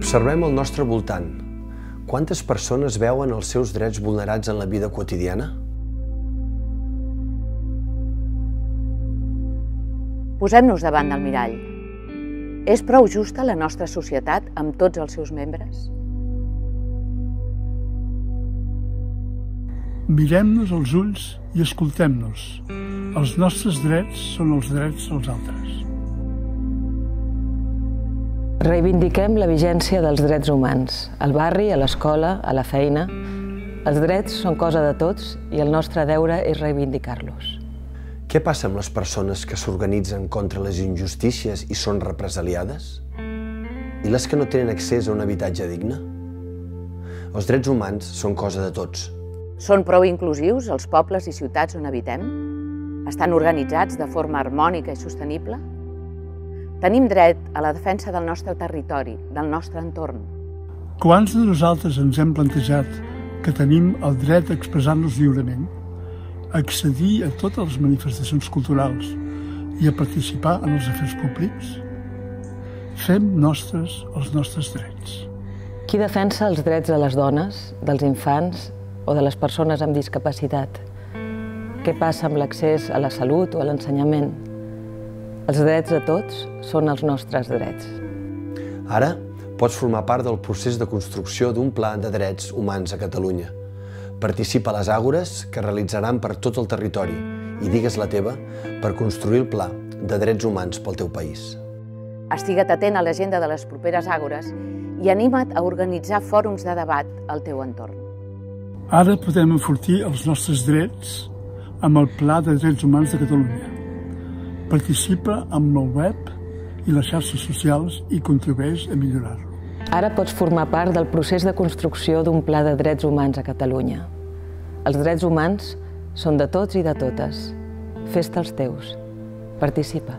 Observem el nostre voltant. Quantes persones veuen els seus drets vulnerats en la vida quotidiana? Posem-nos davant del mirall. És prou justa la nostra societat amb tots els seus membres? Mirem-nos als ulls i escoltem-nos. Els nostres drets són els drets dels altres. Reivindiquem la vigència dels drets humans, al barri, a l'escola, a la feina. Els drets són cosa de tots i el nostre deure és reivindicar-los. Què passa amb les persones que s'organitzen contra les injustícies i són represaliades? I les que no tenen accés a un habitatge digne? Els drets humans són cosa de tots. Són prou inclusius els pobles i ciutats on habitem? Estan organitzats de forma harmònica i sostenible? Tenim dret a la defensa del nostre territori, del nostre entorn. Quants de nosaltres ens hem plantejat que tenim el dret a expressar-nos lliurement, a accedir a totes les manifestacions culturals i a participar en els afers públics? Fem nostres els nostres drets. Qui defensa els drets de les dones, dels infants o de les persones amb discapacitat? Què passa amb l'accés a la salut o a l'ensenyament? Els drets de tots són els nostres drets. Ara pots formar part del procés de construcció d'un pla de drets humans a Catalunya. Participa a les àgores que realitzaran per tot el territori i digues la teva per construir el pla de drets humans pel teu país. Estigua't atent a l'agenda de les properes àgores i anima't a organitzar fòrums de debat al teu entorn. Ara podem enfortir els nostres drets amb el Pla de Drets Humans de Catalunya. Participa amb el web i les xarxes socials i contribueix a millorar-lo. Ara pots formar part del procés de construcció d'un pla de drets humans a Catalunya. Els drets humans són de tots i de totes. Fes-te'ls teus. Participa.